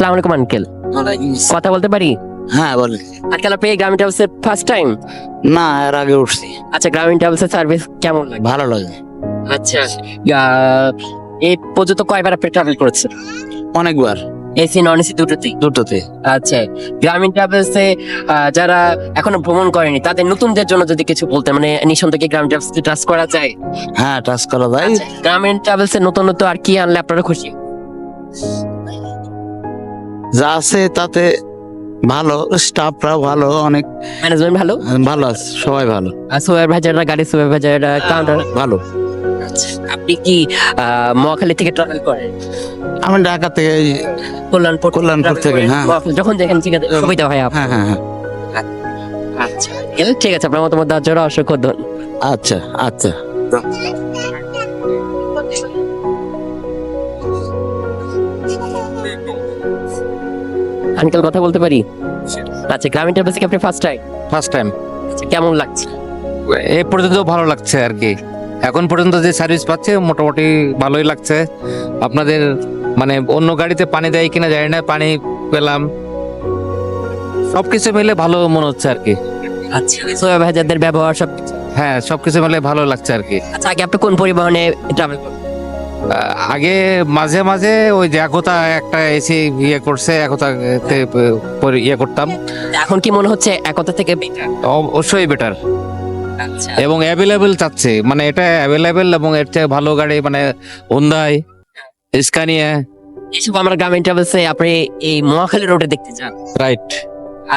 আসসালামু আলাইকুম আঙ্কেল, কথা বলতে পারি? হ্যাঁ বলে। আজকাল আপনি গ্রামীণ ট্রাভেলসের ফার্স্ট টাইম? না, এর আগে উঠছি। আচ্ছা, গ্রামীণ ট্রাভেলসের সার্ভিস কেমন লাগে? ভালো লাগে আচ্ছা, এই পর্যন্ত কয়বার আপনি ট্রাভেল করেছেন? অনেকবার, এসি নন এসি দুটোতেই? দুটোতে। আচ্ছা, গ্রামীণ ট্রাভেলসে যারা এখনো ভ্রমণ করেনি তাদের নতুনদের জন্য যদি কিছু বলতে, মানে নিঃসন্দেহে গ্রামীণ ট্রাভেলসকে ট্রাস্ট করা যায়? হ্যাঁ, টাচ করা যায়। আচ্ছা, গ্রামীণ ট্রাভেলসের নতুনত্ব আর কি আনলে আপনারা খুশি? যা আছে তাতে ভালো, স্টাফরাও ভালো, অনেক ম্যানেজমেন্ট ভালো, ভালো আছে, সবাই ভালো। আর সুপারভাইজাররা, গাড়ি সুপারভাইজাররা, কাউন্টার ভালো। আচ্ছা, আপনি কি মহাখালী থেকে ট্রাভেল করেন? আমি ঢাকা থেকে, কল্যাণপুর কল্যাণপুর থেকে, হ্যাঁ। মহাখালী যখন দেখেন ঠিক আছে, সুবিধা হয় আপনার? হ্যাঁ হ্যাঁ হ্যাঁ। আচ্ছা, ঠিক আছে, আপনার মতামত দেওয়ার জন্য অসংখ্য ধন্যবাদ। আচ্ছা আচ্ছা। আঙ্কেল, কথা বলতে পারি? আচ্ছা, গ্রামীণ ট্রাভেলস কি আপনি ফার্স্ট টাইম? First time. আচ্ছা, কেমন লাগছে? এই পর্যন্ত ভালো লাগছে আর কি। এখন পর্যন্ত যে সার্ভিস পাচ্ছে মোটামুটি ভালোই লাগছে। আপনাদের মানে অন্য গাড়িতে পানি দেয় কিনা জানি না, পানি পেলাম, সবকিছু মিলে ভালো মনে হচ্ছে আর কি। আচ্ছা, সুপারভাইজারদের ব্যবহার সব? হ্যাঁ, সবকিছু মিলে ভালো লাগছে আর কি। আচ্ছা, আগে আপনি কোন পরিবহনে ট্রাভেল করেন? আগে মাঝে মাঝে ওই যে একতা একটা এসি ইয়ে করছে, একতাতে ইয়ে করতাম। এখন কি মনে হচ্ছে একতা থেকে বেটার? অবশ্যই বেটার আচ্ছা, এবং অ্যাভেলেবেল চাচ্ছে, মানে এটা অ্যাভেলেবেল এবং এর চেয়ে ভালো গাড়ি মানে হোন্ডাই, স্কানিয়া। এসব আমরা গ্রামীণ ট্রাভেলসে আপনি এই মহাখালী রোডে দেখতে চান? রাইট।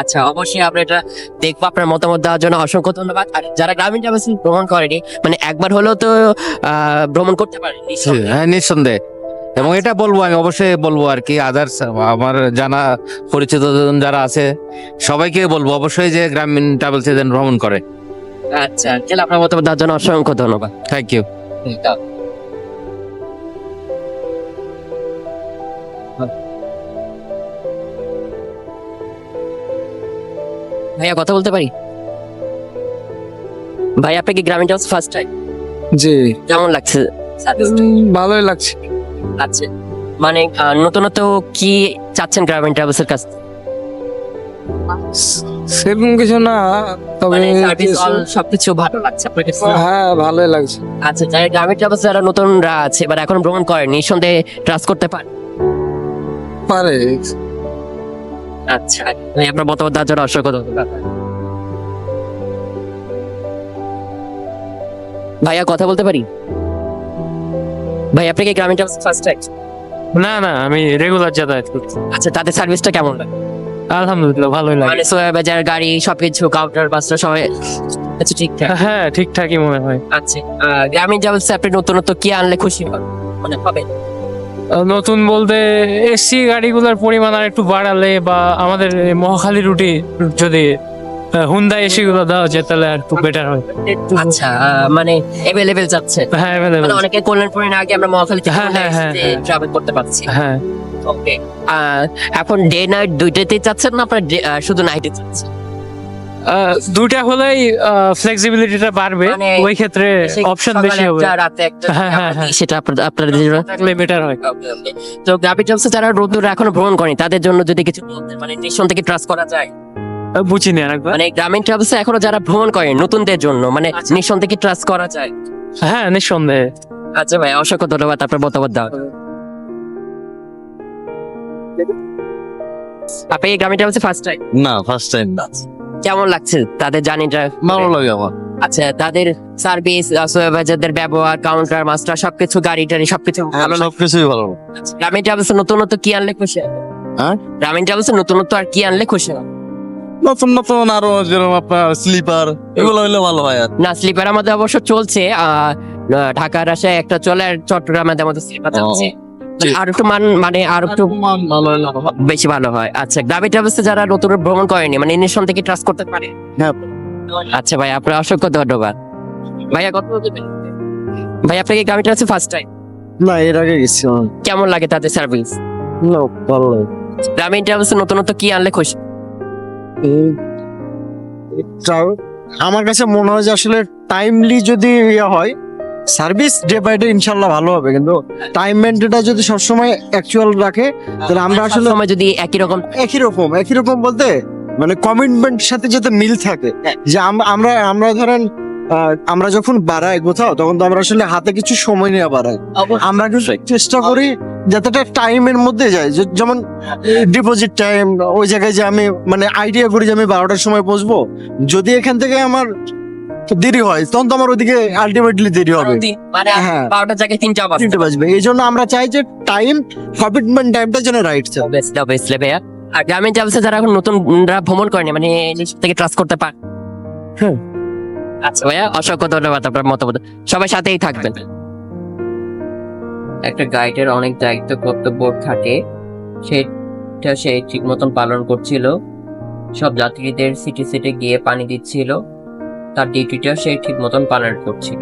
আচ্ছা, অবশ্যই আমরা এটা দেখবো। আপনার মতামত দেওয়ার জন্য অসংখ্য ধন্যবাদ। আর যারা গ্রামীণ ট্রাভেলস ভ্রমণ করেনি, মানে একবার হলেও তো ভ্রমণ করতে পারে নিঃসন্দেহে। হ্যাঁ, নিঃসন্দেহে। এবং এটা বলবো, আমি অবশ্যই বলবো আর কি, আদার্স আমার জানা পরিচিত জন যারা আছে সবাইকে বলবো অবশ্যই যে গ্রামীণ ট্রাভেলসে যেন ভ্রমণ করে। আচ্ছা, তাহলে আপনার মতামত দেওয়ার জন্য অসংখ্য ধন্যবাদ। Thank you. ভাইয়া, কথা বলতে পারি? ভাই, আপনি কি গ্রামীণ ট্রাভেলস ফার্স্ট টাইম? জি, কেমন লাগছে সার্ভিসটা? ভালোই লাগছে। আচ্ছা, মানে নতুনত্ব কি চাচ্ছেন গ্রামীণ ট্রাভেলসের কাছ থেকে? সেরকম কিছু না, তবে মানে সার্ভিস সবকিছু ভালো লাগছে আপনার কাছে? হ্যাঁ, ভালোই লাগছে। আচ্ছা, যারা গ্রামীণ ট্রাভেলস যারা নতুনরা আছে এবার এখন ভ্রমণ করেন, নিঃসন্দেহে ট্রাস্ট করতে পারে? পারে। আচ্ছা, ভাই, আপনার মতামত দেওয়ার জন্য অসংখ্য ধন্যবাদ। ভাইয়া, কথা বলতে পারি? ভাই, আপনি কি গ্রামীণ ট্রাভেলস ফার্স্ট টাইম? না না, আমি রেগুলার যাতায়াত করছি। আচ্ছা, তাদের সার্ভিসটা কেমন লাগে? আলহামদুলিল্লাহ, ভালোই লাগে। মানে বাজার, গাড়ি, সবকিছু, কাউন্টার, বাসটা সবাই আচ্ছা ঠিকঠাক? হ্যাঁ, ঠিকঠাকই মনে হয়। আচ্ছা, গ্রামীণ ট্রাভেলসে আপনি নতুনত্ব কি আনলে খুশি হন, মানে হবে? নতুন বলতে এসি গাড়িগুলোর পরিমাণ আর একটু বাড়ালে, বা আমাদের এই মহাখালী রুটে যদি হুন্ডা এসি গুলো দেওয়া যায় তাহলে আর একটু বেটার হয়। আচ্ছা, মানে এভেলেবেল যাচ্ছে? হ্যাঁ, available। মানে অনেকে কল্যাণপুরে না আগে আমরা মহাখালী থেকে হ্যাঁ, হ্যাঁ, হ্যাঁ, হ্যাঁ। ট্রাভেল করতে পারছি। হ্যাঁ, ওকে, এখন ডে নাইট দুইটাতেই চাচ্ছেন না আপনার শুধু নাইটে চাচ্ছেন? দুইটা হলেই ফ্লেক্সিবিলিটিটা বাড়বে, মানে ওই ক্ষেত্রে অপশন বেশি হবে। রাতে একটা হ্যাঁ, হ্যাঁ, হ্যাঁ। সেটা আপনাদের জন্য থাকলে বেটার হয়। Okay, okay. তো গ্রামীণ ট্রাভেলসে যারা নতুনরা এখনো ভ্রমণ করেনি তাদের জন্য যদি কিছু বলতেন, মানে নিঃসন্দেহে ট্রাস্ট করা যায়? বুঝিনি আরেকবার। মানে গ্রামীণ ট্রাভেলসে এখনো যারা ভ্রমণ করে নতুনদের জন্য, মানে নিঃসন্দেহে ট্রাস্ট করা যায়? হ্যাঁ, নিঃসন্দেহে। আচ্ছা ভাই, অসংখ্য ধন্যবাদ আপনার মতামত দেওয়ার জন্য। আপনি এই গ্রামীণ ট্রাভেলসে ফার্স্ট টাইম? না, ফার্স্ট টাইম না। কেমন লাগছে তাদের জার্নিটা? ভালো লাগে আমার। আচ্ছা, তাদের সার্ভিস, সুপারভাইজারদের ব্যবহার, কাউন্টার, মাস্টার, সবকিছু, গাড়ি টাড়ি সবকিছু ভালো লাগে? সবকিছুই ভালো। আচ্ছা, গ্রামীণ ট্রাভেলসে নতুনত্ব কি আনলে খুশি হবে? হ্যাঁ? গ্রামীণ ট্রাভেলসে নতুনত্ব আর কি আনলে খুশি হবে? নতুন নতুন আরো যেরকম আপনার স্লিপার, এগুলো হইলে ভালো হয় আর। না, স্লিপার আমাদের অবশ্য চলছে, ঢাকার আশায় একটা চলে, আর চট্টগ্রামে আমাদের স্লিপার চলছে। আর একটু মানে আর একটু ভালো হইলে বেশি ভালো হয়। আচ্ছা, গ্রামীণ ট্রাভেলসে যারা নতুন ভ্রমণ করেনি, মানে নিঃসন্দেহে ট্রাস্ট করতে পারে? হ্যাঁ। আচ্ছা ভাই, আপনার অসংখ্য ধন্যবাদ। ভাইয়া, কত দেবেন? ভাই, আপনি কি গ্রামীণ ট্রাভেলসে ফার্স্ট টাইম? না, এর আগে গেছি। কেমন লাগে তাদের সার্ভিস? না, ভালো লাগে। গ্রামীণ ট্রাভেলসে নতুনত্ব কি আনলে খুশি? আমার কাছে মনে হয় যে আসলে টাইমলি যদি ইয়ে হয় সার্ভিস ডে বাই ডে ইনশাল্লাহ ভালো হবে, কিন্তু টাইম মেনটেনটা যদি সবসময় অ্যাকচুয়াল রাখে তাহলে আমরা আসলে সময় যদি একই রকম একই রকম বলতে মানে কমিটমেন্ট সাথে যাতে মিল থাকে, যে আমরা আমরা ধরেন আমরা যখন বাড়াই কোথাও তখন তো আমরা আসলে হাতে কিছু সময় নিয়ে বাড়াই, আমরা কিন্তু চেষ্টা করি যাতে টাইমের মধ্যে যায়, যেমন ডিপোজিট টাইম ওই জায়গায় যে আমি মানে আইডিয়া করি যে আমি 12টার সময় পৌঁছবো, যদি এখান থেকে আমার দেরি হয় তখন তো আমার ওদিকে আলটিমেটলি দেরি হবে, মানে হ্যাঁ। 12টার জায়গায় 3টা বাজে। 3টে বাজবে। এই জন্য আমরা চাই যে টাইম কমিটমেন্ট টাইমটা যেন রাইট থাকে। অবভিয়াসলি ভাইয়া। আর গ্রামীণ ট্রাভেলসে যারা এখন নতুনরা ভ্রমণ করেনি মানে নিজে থেকে ট্রাস্ট করতে পারে। হ্যাঁ। আচ্ছা ভাইয়া, অসংখ্য ধন্যবাদ আপনার মতামত। সবাই সাথেই থাকবেন। একটা গাইডের অনেক দায়িত্ব কর্তব্য থাকে, সেটা সে ঠিক মতন পালন করছিল। সব যাত্রীদের সিটে সিটে গিয়ে পানি দিচ্ছিল, তার ডিউটিটা সে ঠিক মতন পালন করছিল।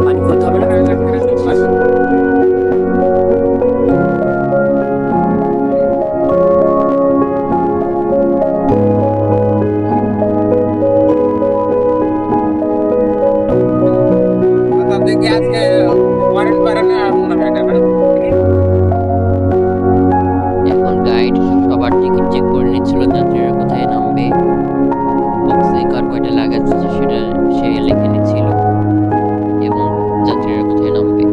পানি করতে হবে না? এখন গাইড সবার টিকিট চেক করে নিচ্ছিল, যাত্রীরা কোথায় নামবে, বক্সে কার কয়টা লাগেজ আছে সেটা সে লিখে নিচ্ছিল এবং যাত্রীরা কোথায় নামবে।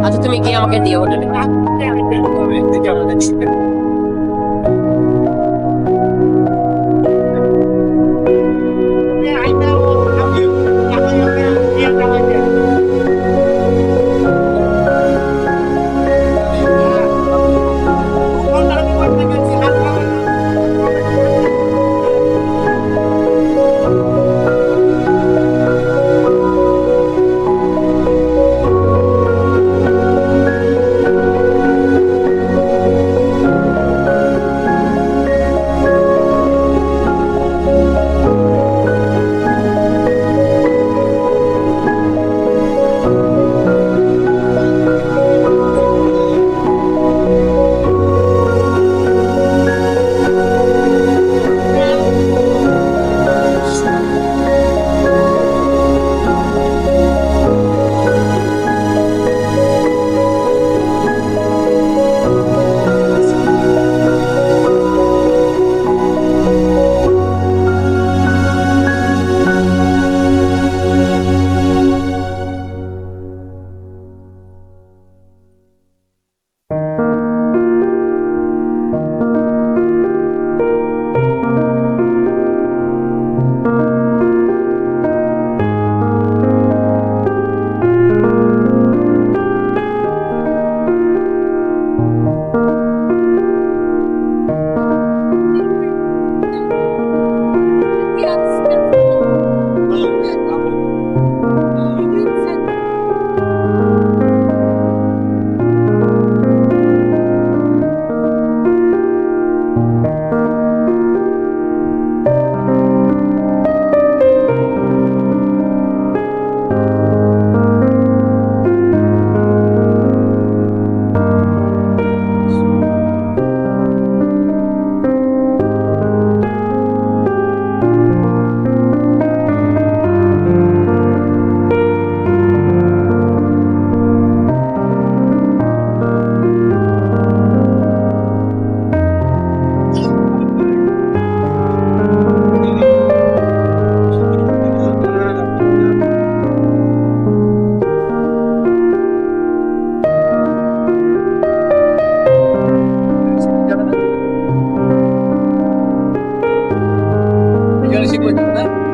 আচ্ছা তুমি কি আমাকে দিও হোটেলে?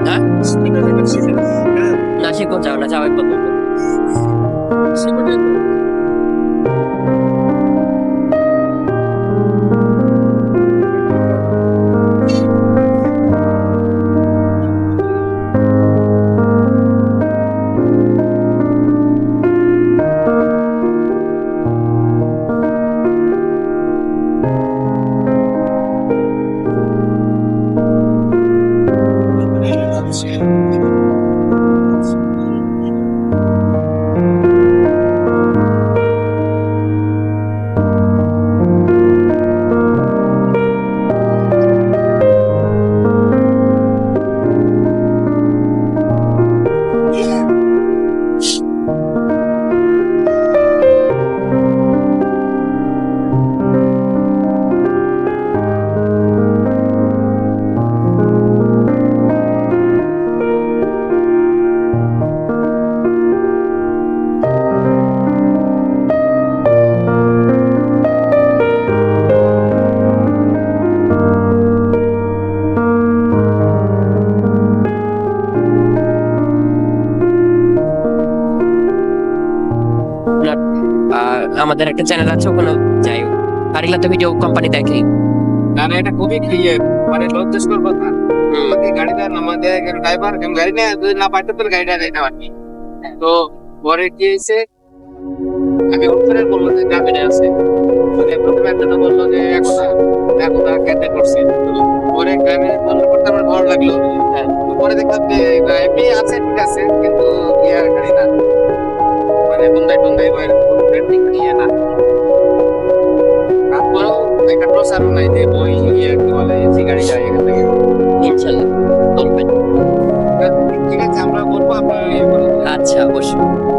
হ্যাঁ না শিকল যাও না, যাও একবার বলবো। আমাদের একটা চ্যানেল আছে, ওখানে যাই, আর এগুলা তো ভিডিও কোম্পানি দেখে। না না, এটা খুবই মানে লজ্জাস্কর কথা। আমাকে গাড়িটা নামাতে ড্রাইভার গাড়ি না পাইতে তো গাড়িটা দেয় না আর কি। তো পরে কি হয়েছে, আমি উত্তরে বললো যে গ্রামে আছে, প্রথমে একটা বললো যে একদা কেটে করছে। পরে গ্রামে বললো করতে আমার ভালো লাগলো। তো পরে দেখলাম যে এমনি আছে, ঠিক আছে, কিন্তু ইয়ার গাড়ি না, মানে বন্দাই নিয়ে না। তারপরেও একটা প্রচার নাই যে ওই কি বলে এসি গাড়ি যায় এখান থেকে। ইনশাল্লাহ বলবেন। ঠিক আছে, আমরা বলবো, আপনারা আচ্ছা অবশ্যই।